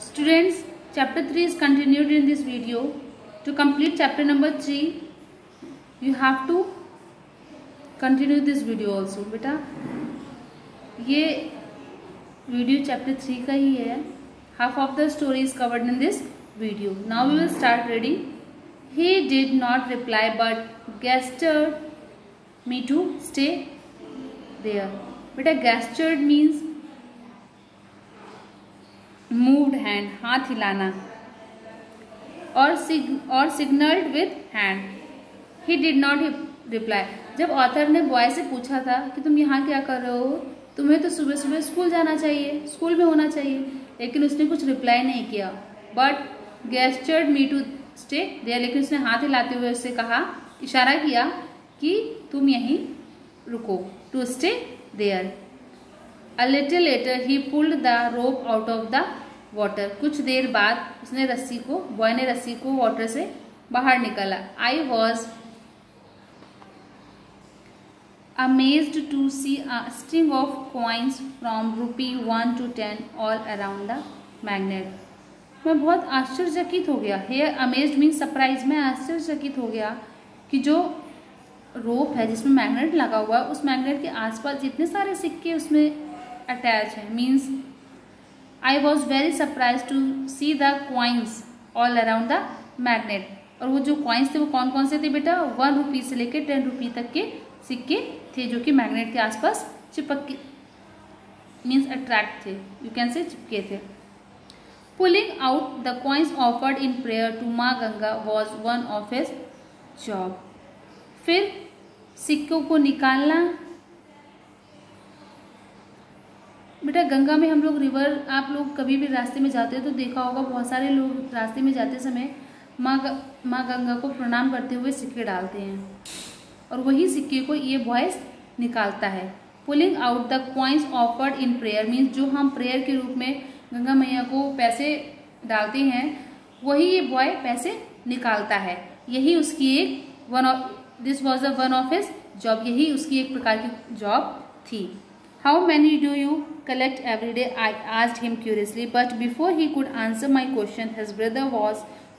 Students, chapter 3 is continued in this video. To complete chapter number 3, you have to continue this video also. बेटा ये video chapter 3 का ही है. Half of the story is covered in this video. Now we will start reading. He did not reply but gestured me to stay there. बेटा gestured means moved hand, हाथ हिलाना, और signalled with hand. He did not reply. जब author ने boy से पूछा था कि तुम यहाँ क्या कर रहे हो, तुम्हें तो सुबह सुबह स्कूल जाना चाहिए, स्कूल में होना चाहिए, लेकिन उसने कुछ रिप्लाई नहीं किया. But gestured me to stay there, लेकिन उसने हाथ हिलाते हुए उससे कहा, इशारा किया कि तुम यहीं रुको. To stay there. A little later he pulled the rope out of the water. कुछ देर बाद उसने बॉय ने रस्सी को वाटर से बाहर निकाला. I was amazed to see a string of coins from ₹1 to 10 all around the magnet. मैं बहुत आश्चर्यचकित हो गया. Here amazed means surprise. मैं आश्चर्यचकित हो गया कि जो रोप है जिसमें मैग्नेट लगा हुआ है, उस मैग्नेट के आसपास जितने सारे सिक्के उसमें अटैच है. Means I was very surprise to see the coins all around the magnet. और वो जो कॉइन्स थे वो कौन कौन से थे बेटा? ₹1 से लेकर ₹10 तक के सिक्के थे जो कि मैग्नेट के आसपास चिपक के मीन्स अट्रैक्ट थे, यू कैन से चिपके थे. Pulling out the coins offered in prayer to Maa Ganga was one of his job. फिर सिक्कों को निकालना. बेटा गंगा में हम लोग रिवर, आप लोग कभी भी रास्ते में जाते हो तो देखा होगा बहुत सारे लोग रास्ते में जाते समय माँ गंगा को प्रणाम करते हुए सिक्के डालते हैं, और वही सिक्के को ये बॉयज निकालता है. Pulling out the coins offered in prayer means जो हम प्रेयर के रूप में गंगा मैया को पैसे डालते हैं, वही ये बॉय पैसे निकालता है. यही उसकी this was the one of his job. यही उसकी एक प्रकार की जॉब थी. How many do you collect every day? I asked him curiously, but before he could answer my question, his brother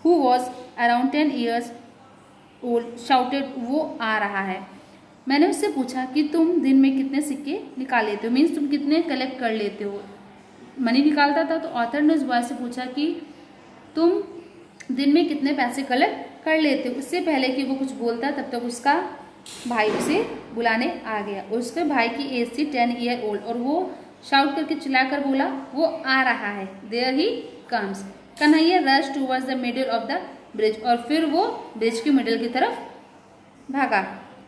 who was around 10 years old, shouted, "वो आ रहा है." मैंने उससे पूछा कि तुम दिन में कितने सिक्के निकाल लेते हो, मीन्स तुम कितने कलेक्ट कर लेते हो. मनी निकालता था. तो ऑथर ने उस बॉय से पूछा कि तुम दिन में कितने पैसे कलेक्ट कर लेते हो. उससे पहले कि वो कुछ बोलता तब तक उसका भाई उसे बुलाने आ गया. उसके भाई की एज थी 10 ईयर ओल्ड, और वो शाउट करके चिल्लाकर बोला, वो आ रहा है. There he comes. Kanhaiya rush towards the middle of the bridge. और फिर वो ब्रिज की मिडिल की तरफ भागा.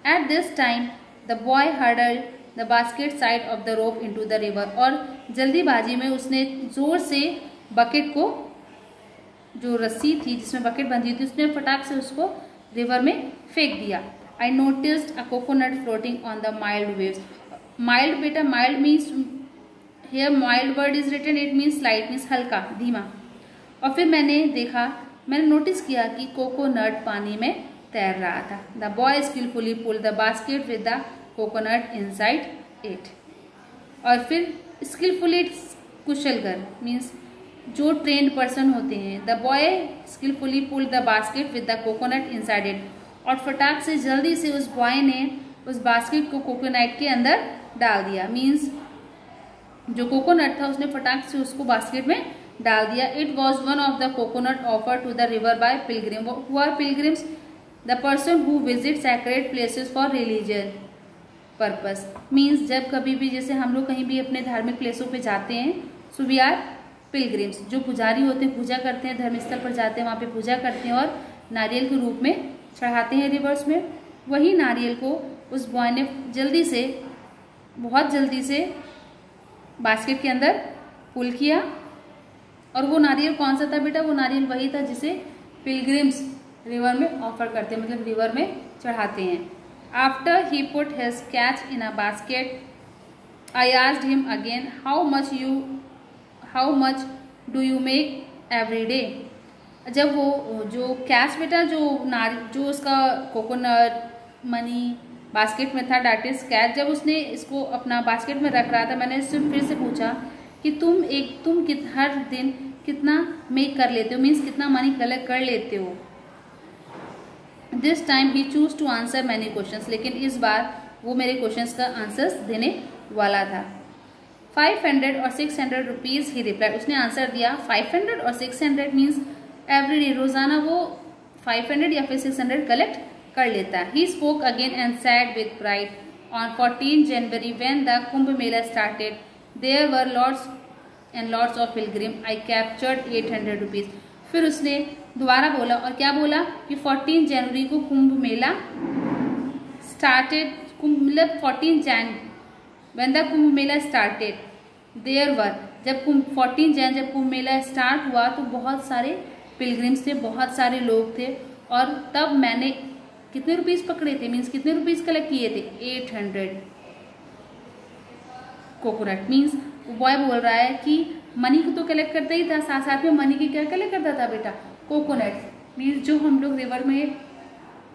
At this time the boy hurdled the basket side of the rope into the river. और जल्दीबाजी में उसने जोर से बकेट को, जो रस्सी थी जिसमें बकेट बंधी थी, उसने फटाक से उसको रिवर में फेंक दिया. I noticed a coconut floating on the mild waves. Mild बेटा, mild means here mild word is written, it means light means हल्का, धीमा. और फिर मैंने नोटिस किया कि कोकोनट पानी में तैर रहा था. The boy skillfully pulled the basket with the coconut inside it. और फिर skillfully कुशलकर means जो ट्रेंड पर्सन होते हैं. The boy skillfully pulled the basket with the coconut inside it. और फटाक से जल्दी से उस बॉय ने उस बास्केट को कोकोनट के अंदर डाल दिया. मीन्स जो कोकोनट था उसने फटाक से उसको बास्केट में डाल दिया. It was one of the coconut offer to the river by pilgrim. Who are pilgrims? The person who visit sacred places for religious purpose. Means जब कभी भी जैसे हम लोग कहीं भी अपने धार्मिक प्लेसों पे जाते हैं, सो वी आर पिलग्रिम्स. जो पुजारी होते हैं, पूजा करते हैं, धर्मस्थल पर जाते हैं, वहाँ पे पूजा करते हैं और नारियल के रूप में चढ़ाते हैं रिवर्स में. वही नारियल को उस बॉय ने बहुत जल्दी से बास्केट के अंदर पुल किया. और वो नारियल कौन सा था बेटा? वो नारियल वही था जिसे पिलग्रिम्स रिवर में ऑफर करते हैं, मतलब रिवर में चढ़ाते हैं. After he put his catch in a basket I asked him again, how much do you make every day. जब वो जो कैच बेटा जो उसका कोकोनट मनी बास्केट में था, डैट इज कैच, जब उसने इसको अपना बास्केट में रख रहा था, मैंने इससे फिर से पूछा कि कि तुम हर दिन कितना मेक कर लेते हो, मीन्स कितना मनी कलेक्ट कर लेते हो। This time he choose to answer many questions, लेकिन इस बार वो मेरे क्वेश्चंस का आंसर्स देने वाला था। 500 और 600 रुपीज ही रिप्लाई, उसने आंसर दिया 500 और 600 मीन्स एवरी डे, रोजाना वो 500 या फिर 600 कलेक्ट कर लेता है। He spoke again and said with pride on 14 January when the Kumbh Mela started there were lots and lots of pilgrim I captured 800 rupees. फिर उसने दोबारा बोला, और क्या बोला कि 14 जनवरी को कुंभ मेला स्टार्टेड, मतलब 14 Jan when the Kumbh Mela started there were, जब 14 जैन जब कुंभ मेला स्टार्ट हुआ तो बहुत सारे पिलग्रिम्स थे, बहुत सारे लोग थे, और तब मैंने कितने रुपीस पकड़े थे, मीन्स कितने रुपीस कलेक्ट किए थे, 800 कोकोनट। मीन्स बॉय बोल रहा है कि मनी को तो कलेक्ट करता ही था, साथ साथ में मनी की क्या कलेक्ट करता था बेटा, कोकोनट। मीन्स जो हम लोग रिवर में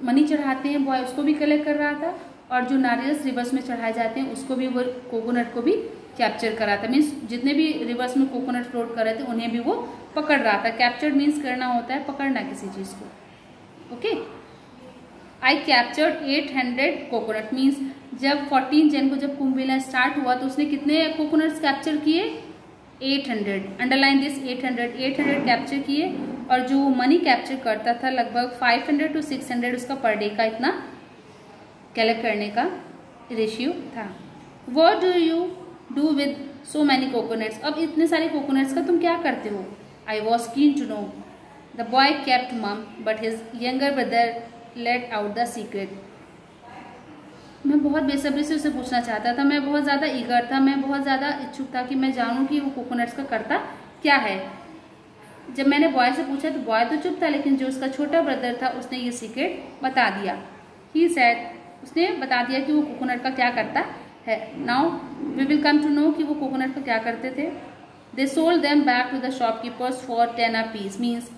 मनी चढ़ाते हैं बॉय उसको भी कलेक्ट कर रहा था, और जो नारियल्स रिवर्स में चढ़ाए जाते हैं उसको भी, वो कोकोनट को भी कैप्चर कर रहा था। मीन्स जितने भी रिवर्स में कोकोनट फ्लोट कर रहे थे उन्हें भी वो पकड़ रहा था। कैप्चर्ड मीन्स करना होता है, पकड़ना किसी चीज को। ओके, आई कैप्चर्ड 800 कोकोनट, मीन्स जब 14 जन को जब कुंभ मेला स्टार्ट हुआ तो उसने कितने कोकोनट्स कैप्चर किए, 800। अंडरलाइन दिस 800 कैप्चर किए, और जो मनी कैप्चर करता था लगभग 500 to 600 उसका पर डे का इतना कलेक्ट करने का रेशियो था। What do you do with so many coconuts, अब इतने सारे कोकोनट्स का तुम क्या करते हो। I was keen to know, the boy kept mum but his younger brother let out the secret. मैं बहुत बेसब्री से उसे पूछना चाहता था, मैं बहुत ज़्यादा ईगर था, मैं बहुत ज़्यादा इच्छुक था कि मैं जानूं कि वो कोकोनट्स का करता क्या है। जब मैंने बॉय से पूछा तो बॉय तो चुप था, लेकिन जो उसका छोटा ब्रदर था उसने ये सीक्रेट बता दिया। ही सेड, उसने बता दिया कि वो कोकोनट का क्या करता है। Now we will come to know कि वो कोकोनट का क्या करते थे। They sold them back to the shopkeepers for 10 a piece, means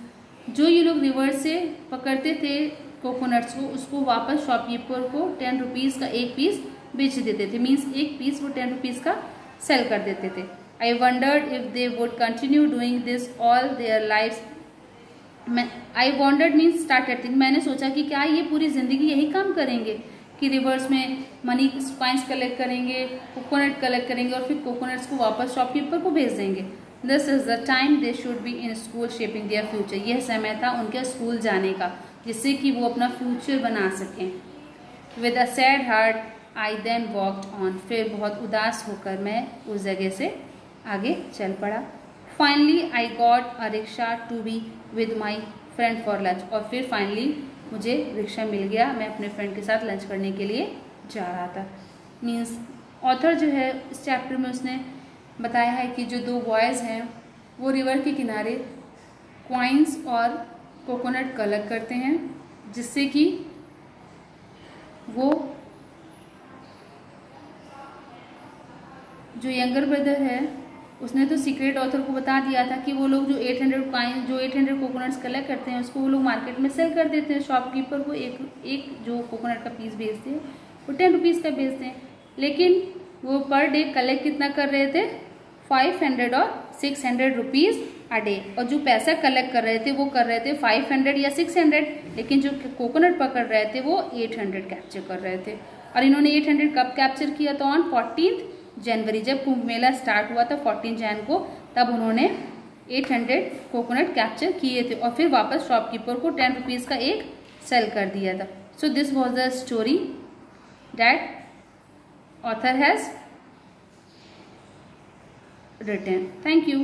जो ये लोग रिवर से पकड़ते थे कोकोनट्स को, उसको वापस शॉपकीपर को 10 रुपीज़ का एक पीस बेच देते थे, मीन्स एक पीस वो 10 रुपीज़ का सेल कर देते थे। I wondered if they would continue doing this all their lifes. I wondered means started think, मैंने सोचा कि क्या ये पूरी जिंदगी यही काम करेंगे कि रिवर्स में मनी कॉइन्स कलेक्ट करेंगे, कोकोनट कलेक्ट करेंगे और फिर कोकोनट्स को वापस शॉपकीपर को भेज देंगे। This is the time they should be in school shaping their future, यह समय था उनके स्कूल जाने का जिससे कि वो अपना फ्यूचर बना सकें। With a sad heart I then walked on, फिर बहुत उदास होकर मैं उस जगह से आगे चल पड़ा। Finally I got a rickshaw to be with my friend for lunch, और फिर फाइनली मुझे रिक्शा मिल गया, मैं अपने फ्रेंड के साथ लंच करने के लिए जा रहा था। मीन्स ऑथर जो है इस चैप्टर में उसने बताया है कि जो दो बॉयज़ हैं वो रिवर के किनारे कॉइन्स और कोकोनट कलेक्ट करते हैं, जिससे कि वो जो यंगर ब्रदर है उसने तो सीक्रेट ऑथर को बता दिया था कि वो लोग जो 800 कोकोनट्स कलेक्ट करते हैं उसको वो लोग मार्केट में सेल कर देते हैं। शॉपकीपर को एक जो कोकोनट का पीस बेचते हैं वो 10 रुपीज़ का बेचते हैं, लेकिन वो पर डे कलेक्ट कितना कर रहे थे, 500 और 600 रुपीज़ अ डे। और जो पैसा कलेक्ट कर रहे थे वो कर रहे थे 500 या 600, लेकिन जो कोकोनट पकड़ रहे थे वो 800 कैप्चर कर रहे थे। और इन्होंने 800 कब कैप्चर किया, तो ऑन 14 जनवरी जब कुंभ मेला स्टार्ट हुआ था 14 जैन को, तब उन्होंने 800 कोकोनट कैप्चर किए थे और फिर वापस शॉपकीपर को 10 रुपीज़ का एक सेल कर दिया था। So this was the story that author has written. Thank you.